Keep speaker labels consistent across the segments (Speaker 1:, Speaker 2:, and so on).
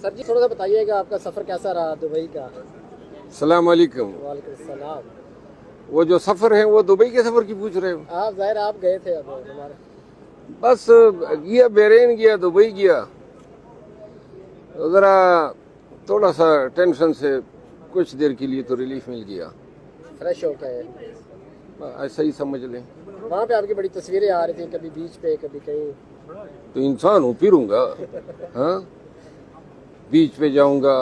Speaker 1: سر جی تھوڑا سا بتائیے گا آپ کا سفر کیسا رہا دبئی کا؟
Speaker 2: السلام علیکم.
Speaker 1: وعلیکم السلام.
Speaker 2: وہ جو سفر ہے وہ دبئی کے سفر کی پوچھ رہے ہو؟
Speaker 1: آپ ظاہر آپ گئے تھے اب ہمارے.
Speaker 2: بس گیا بحرین گیا دبئی گیا, ذرا تھوڑا سا ٹینشن سے کچھ دیر کے لیے تو ریلیف مل گیا,
Speaker 1: فریش ہو کے.
Speaker 2: ایسا ہی سمجھ لیں.
Speaker 1: وہاں پہ آپ کی بڑی تصویریں آ رہی تھیں, کبھی بیچ پہ کبھی کہیں.
Speaker 2: تو انسان ہوں, پھروں گا. ہاں, بیچ پہ جاؤں گا,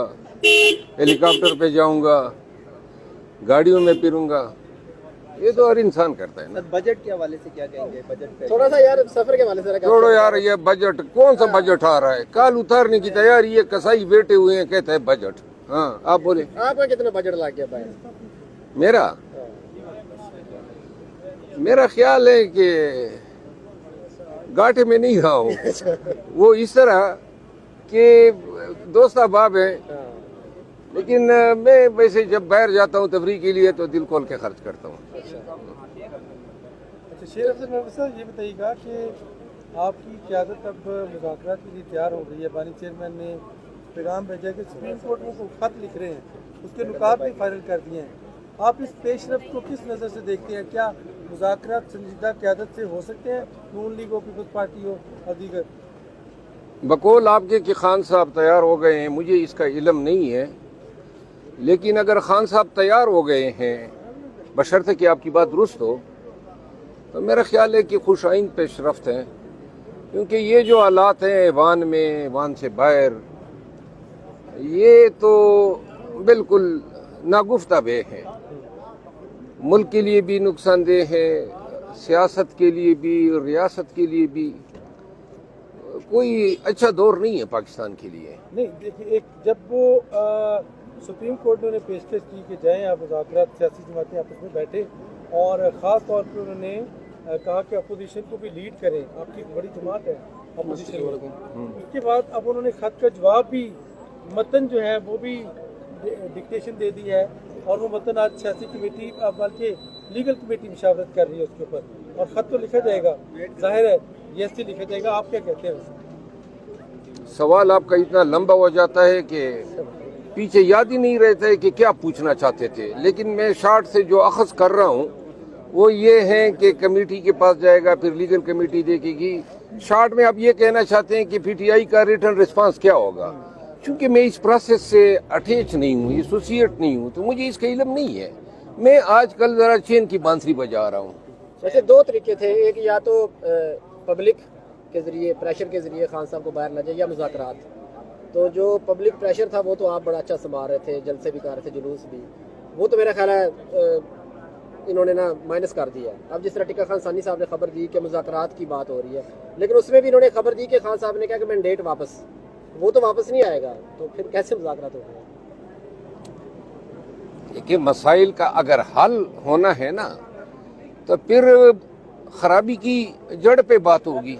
Speaker 2: ہیلی کاپٹر پہ جاؤں گا, گاڑیوں میں پھروں گا, یہ تو ہر انسان کرتا ہے نا.
Speaker 1: بجٹ کے حوالے سے کیا کہیں گے؟ بجٹ تھوڑا سا یار سفر کے حوالے سے
Speaker 2: چھوڑو یار, یہ بجٹ کون سا بجٹ آ رہا ہے؟ کال اتارنے کی تیاری ہے, کسائی بیٹھے ہوئے ہیں کہتے ہیں بجٹ. ہاں آپ بولے.
Speaker 1: آپ کا کتنا بجٹ لگ گیا بھائی؟
Speaker 2: میرا خیال ہے کہ گاٹے میں نہیں رہا ہوں. وہ اس طرح کہ دوست احباب ہیں, لیکن میں ویسے جب باہر جاتا ہوں تفریح کے لیے تو دل کھول کے خرچ کرتا ہوں.
Speaker 3: اچھا شیر افضل محمد صاحب, یہ بتائیے گا کہ آپ کی قیادت اب مذاکرات کے لیے تیار ہو گئی ہے. بانی چیئرمین نے پیغام بھیجا کہ سپریم کورٹ میں کوئی خط لکھ رہے ہیں, اس کے نکات بھی فائنل کر دیے ہیں. آپ اس پیش رفت کو کس نظر سے دیکھتے ہیں؟ کیا مذاکرات سنجیدہ قیادت سے ہو سکتے ہیں, نون لیگ ہو, پیپلز پارٹی ہو اور دیگر؟
Speaker 2: بقول آپ کے کہ خان صاحب تیار ہو گئے ہیں, مجھے اس کا علم نہیں ہے, لیکن اگر خان صاحب تیار ہو گئے ہیں بشرطے کہ آپ کی بات درست ہو, تو میرا خیال ہے کہ خوش آئند پیش رفت ہیں. کیونکہ یہ جو حالات ہیں ایوان میں, ایوان سے باہر, یہ تو بالکل ناگفتہ بے ہیں. ملک کے لیے بھی نقصان دہ ہے, سیاست کے لیے بھی, ریاست کے لیے بھی. کوئی اچھا دور نہیں ہے پاکستان کے لیے.
Speaker 3: نہیں دیکھیے, جب وہ سپریم کورٹ نے انہیں پیشکش کی کہ جائیں آپ مذاکرات, سیاسی جماعتیں آپس میں بیٹھے, اور خاص طور پہ انہوں نے کہا کہ اپوزیشن کو بھی لیڈ کریں, آپ کی بڑی جماعت ہے اپوزیشن والوں. اس کے بعد اب انہوں نے خط کا جواب بھی, متن جو ہے وہ بھی ڈکٹیشن دے دی ہے, اور وہ متن آج سیاسی کمیٹی بلکہ لیگل کمیٹی مشاورت کر رہی ہے اس کے اوپر, اور خط تو لکھا جائے گا, ظاہر ہے یس لکھا جائے گا. آپ کیا کہتے ہیں؟
Speaker 2: سوال آپ کا اتنا لمبا ہو جاتا ہے کہ پیچھے یاد ہی نہیں رہتا ہے کہ کیا پوچھنا چاہتے تھے. لیکن میں شارٹ سے جو اخذ کر رہا ہوں وہ یہ ہے کہ کمیٹی کے پاس جائے گا, پھر لیگل کمیٹی دیکھے گی. شارٹ میں آپ یہ کہنا چاہتے ہیں کہ پی ٹی آئی کا ریٹرن رسپانس کیا ہوگا. چونکہ میں اس پروسیس سے اٹیچ نہیں ہوں, ایسوسیٹ نہیں ہوں, تو مجھے اس کا علم نہیں ہے. میں آج کل ذرا چین کی بانسری بجا رہا ہوں.
Speaker 1: ویسے دو طریقے تھے, ایک یا تو پبلک کے ذریعے, پریشر کے ذریعے خان صاحب کو باہر لے جائے, یا مذاکرات. تو جو پبلک پریشر تھا وہ تو آپ بڑا اچھا سنبھال رہے تھے, جلسے بھی کر رہے تھے, جلوس بھی, وہ تو میرا خیال ہے انہوں نے نا مائنس کر دیا. اب جس طرح ٹکا خان ثانی صاحب نے خبر دی کہ مذاکرات کی بات ہو رہی ہے, لیکن اس میں بھی انہوں نے خبر دی کہ خان صاحب نے کہا کہ مینڈیٹ واپس, وہ تو واپس نہیں آئے گا, تو پھر کیسے مذاکرات ہو گئے؟
Speaker 2: کہ مسائل کا اگر حل ہونا ہے نا تو پھر خرابی کی جڑ پہ بات ہوگی.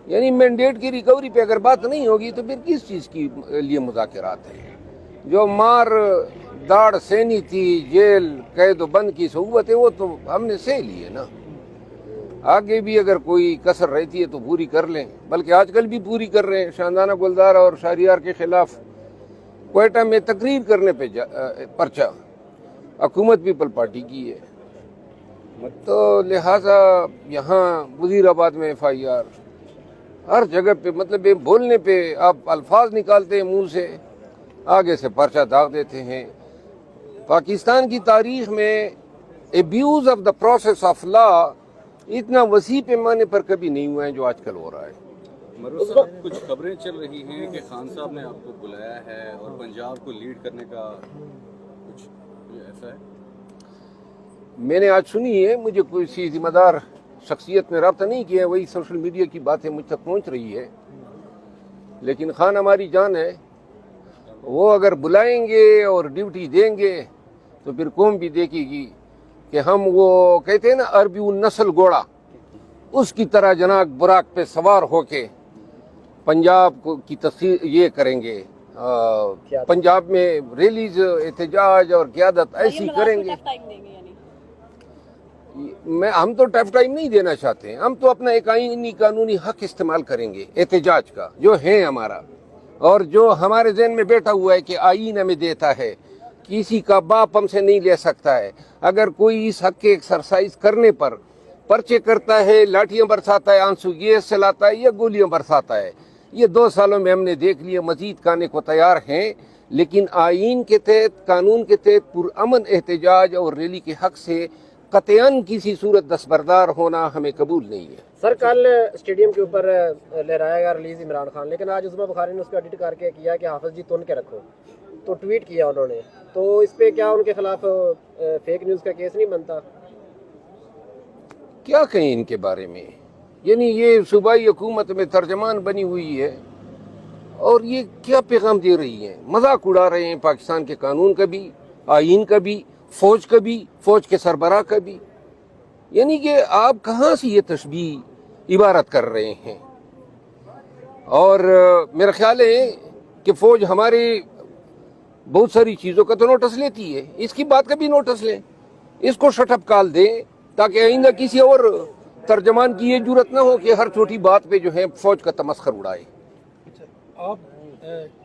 Speaker 2: یعنی مینڈیٹ کی ریکوری پہ اگر بات نہیں ہوگی تو پھر کس چیز کی لیے مذاکرات ہیں؟ جو مار داڑ سینی تھی, جیل قید و بند کی صعوبت ہے, وہ تو ہم نے سہ لی ہے نا. آگے بھی اگر کوئی کسر رہتی ہے تو پوری کر لیں, بلکہ آج کل بھی پوری کر رہے ہیں. شاندانہ گلدار اور شہریار کے خلاف کوئٹہ میں تقریر کرنے پہ پرچہ حکومت پیپل پارٹی کی ہے, تو لہٰذا یہاں وزیر آباد میں ایف آئی آر, ہر جگہ پہ, مطلب بولنے پہ آپ الفاظ نکالتے ہیں منہ سے, آگے سے پرچہ داغ دیتے ہیں. پاکستان کی تاریخ میں abuse of the process of law اتنا وسیع پیمانے پر کبھی نہیں ہوا ہے جو آج کل ہو رہا ہے.
Speaker 4: مروز صاحب, کچھ خبریں چل رہی ہیں کہ خان صاحب نے آپ کو بلایا ہے اور پنجاب کو لیڈ کرنے کا کچھ ایسا ہے؟
Speaker 2: میں نے آج سنی ہے, مجھے کوئی سی ذمہ دار شخصیت نے رابطہ نہیں کیا ہے, وہی سوشل میڈیا کی باتیں مجھ تک پہنچ رہی ہے. لیکن خان ہماری جان ہے, وہ اگر بلائیں گے اور ڈیوٹی دیں گے تو پھر قوم بھی دیکھے گی کہ ہم وہ کہتے ہیں نا عربی النسل گھوڑا, اس کی طرح جناب براق پہ سوار ہو کے پنجاب کی تصویر یہ کریں گے, پنجاب میں ریلیز, احتجاج اور قیادت ایسی کریں گے. ہم تو ٹف ٹائم نہیں دینا چاہتے ہیں, ہم تو اپنا ایک آئینی قانونی حق استعمال کریں گے احتجاج کا, جو ہے ہمارا, اور جو ہمارے ذہن میں بیٹھا ہوا ہے کہ آئین ہمیں دیتا ہے، کسی کا باپ ہم سے نہیں لے سکتا ہے، اگر کوئی اس حق کے ایکسرسائز کرنے پر پرچے کرتا ہے، لاٹھیاں برساتا ہے، آنسو گیس چلاتا ہے یا گولیاں برساتا ہے، یہ 2 سالوں میں ہم نے دیکھ لیا، مزید کانے کو تیار ہیں، لیکن آئین کے تحت، قانون کے تحت پرامن احتجاج اور ریلی کے حق سے قطعاً کسی صورت دستبردار ہونا ہمیں قبول نہیں ہے۔
Speaker 1: سر کل اسٹیڈیم کے اوپر لہرایا گیا ریلیز عمران خان، لیکن آج عظمیٰ بخاری نے اس کو ایڈٹ کر کے کیا کہ حافظ جی تن کے رکھو، تو ٹویٹ کیا انہوں نے، تو اس پہ کیا ان کے خلاف فیک نیوز کا کیس نہیں بنتا؟
Speaker 2: کیا کہیں ان کے بارے میں، یعنی یہ صوبائی حکومت میں ترجمان بنی ہوئی ہے اور یہ کیا پیغام دے رہی ہیں، مذاق اڑا رہے ہیں پاکستان کے قانون کا بھی، آئین کا بھی، فوج کا بھی، فوج کے سربراہ کا بھی، یعنی کہ آپ کہاں سے یہ تشبیہ عبارت کر رہے ہیں؟ اور میرا خیال ہے کہ فوج ہمارے بہت ساری چیزوں کا تو نوٹس لیتی ہے، اس کی بات کا بھی نوٹس لیں، اس کو شٹ اپ کال دیں تاکہ آئندہ کسی اور ترجمان کی یہ جرت نہ ہو کہ ہر چھوٹی بات پہ جو ہے فوج کا تمسخر اڑائے۔
Speaker 3: آپ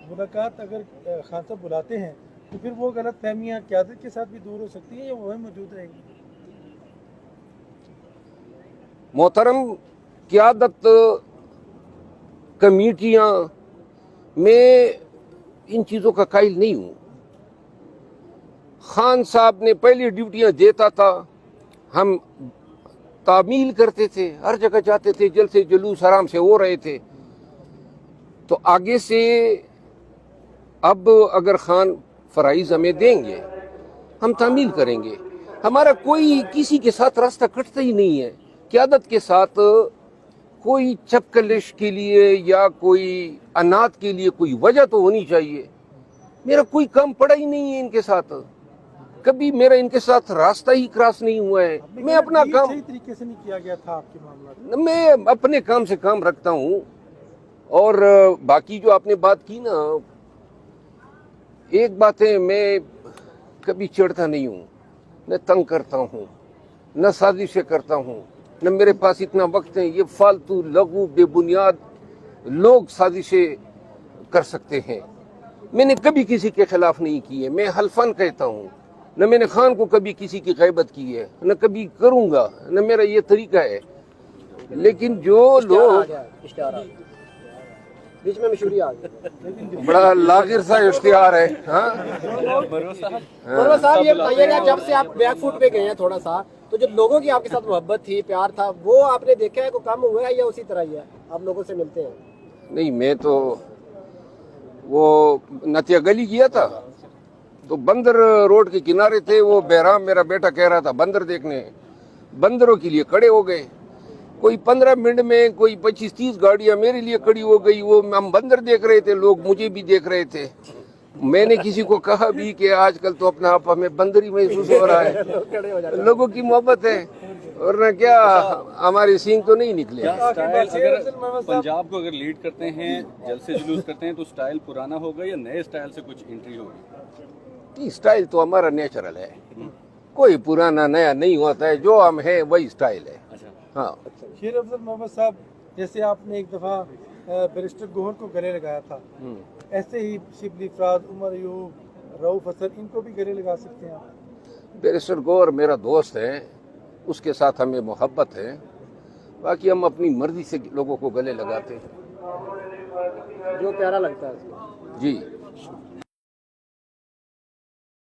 Speaker 3: ملاقات اگر خان صاحب بلاتے ہیں تو پھر وہ غلط فہمیاں قیادت کے ساتھ بھی دور ہو سکتی ہیں یا وہی موجود رہیں گی؟
Speaker 2: محترم، قیادت، کمیٹیاں، میں ان چیزوں کا قائل نہیں ہوں۔ خان صاحب نے پہلی ڈیوٹیاں دیتا تھا، ہم تعمیل کرتے تھے، ہر جگہ جاتے تھے، جلسے جلوس آرام سے ہو رہے تھے، تو آگے سے اب اگر خان فرائض ہمیں دیں گے ہم تعمیل کریں گے۔ ہمارا کوئی کسی کے ساتھ راستہ کٹتا ہی نہیں ہے، قیادت کے ساتھ کوئی چپکلش کے لیے یا کوئی انات کے لیے کوئی وجہ تو ہونی چاہیے۔ میرا کوئی کام پڑا ہی نہیں ہے ان کے ساتھ، کبھی میرا ان کے ساتھ راستہ ہی کراس نہیں ہوا ہے۔ میں اپنا کام،
Speaker 3: صحیح طریقے سے نہیں کیا گیا تھا آپ کے معاملات؟
Speaker 2: میں اپنے کام سے کام رکھتا ہوں، اور باقی جو آپ نے بات کی نا، ایک بات ہے، میں کبھی چڑھتا نہیں ہوں، نہ تنگ کرتا ہوں، نہ سازشیں کرتا ہوں، نہ میرے پاس اتنا وقت ہے۔ یہ فالتو لغو بے بنیاد لوگ سازشیں کر سکتے ہیں، میں نے کبھی کسی کے خلاف نہیں کی ہے، میں حلفاً کہتا ہوں، نہ میں نے خان کو کبھی کسی کی غیبت کی ہے، نہ کبھی کروں گا، نہ میرا یہ طریقہ ہے۔ لیکن جو لوگ
Speaker 1: اشتہار آ گیا بیچ میں مشہوری آ گئی،
Speaker 2: بڑا لاغر سا اشتہار ہے، ہاں
Speaker 1: پرویز صاحب یہ بتائیے گا، جب سے آپ بیک فوٹ پہ گئے ہیں تھوڑا سا، تو جو لوگوں کی آپ کے ساتھ محبت تھی، پیار تھا، وہ آپ نے دیکھا ہے کو کم ہوا ہے یا اسی طرح ہی ہے؟ آپ لوگوں سے ملتے ہیں؟
Speaker 2: نہیں، میں تو وہ نتیہ گلی گیا تھا تو بندر روڈ کے کنارے تھے، وہ بہرام میرا بیٹا کہہ رہا تھا بندر دیکھنے، بندروں کے لیے کھڑے ہو گئے، کوئی 15 منٹ میں کوئی 25-30 گاڑیاں میرے لیے کھڑی ہو گئی، وہ ہم بندر دیکھ رہے تھے، لوگ مجھے بھی دیکھ رہے تھے۔ میں نے کسی کو کہا بھی کہ آج کل تو اپنا آپ ہمیں بندر ہی محسوس ہو رہا ہے، لوگوں کی محبت ہے، ورنہ کیا ہمارے سینگ تو نہیں نکلے۔
Speaker 4: اگر پنجاب کو اگر لیڈ کرتے ہیں، جلسے جلوس کرتے ہیں، تو سٹائل پرانا ہوگا یا نئے سٹائل سے کچھ انٹری ہوگی؟
Speaker 2: سٹائل تو ہمارا نیچرل ہے، کوئی پرانا نیا نہیں ہوتا ہے، جو ہم ہیں وہی سٹائل ہے۔ ہاں،
Speaker 3: شیر افضل محمد صاحب، جیسے آپ نے ایک دفعہ بیرسٹر گوہر کو گلے لگایا تھا، ایسے ہی شبلی افراد، عمر ایوب، رؤف حسن، ان کو بھی گلے لگا سکتے ہیں آپ؟
Speaker 2: بیرسٹر گوہر میرا دوست ہے، اس کے ساتھ ہمیں محبت ہے، باقی ہم اپنی مرضی سے لوگوں کو گلے لگاتے ہیں۔
Speaker 1: جو پیارا لگتا ہے اس کو۔
Speaker 2: جی۔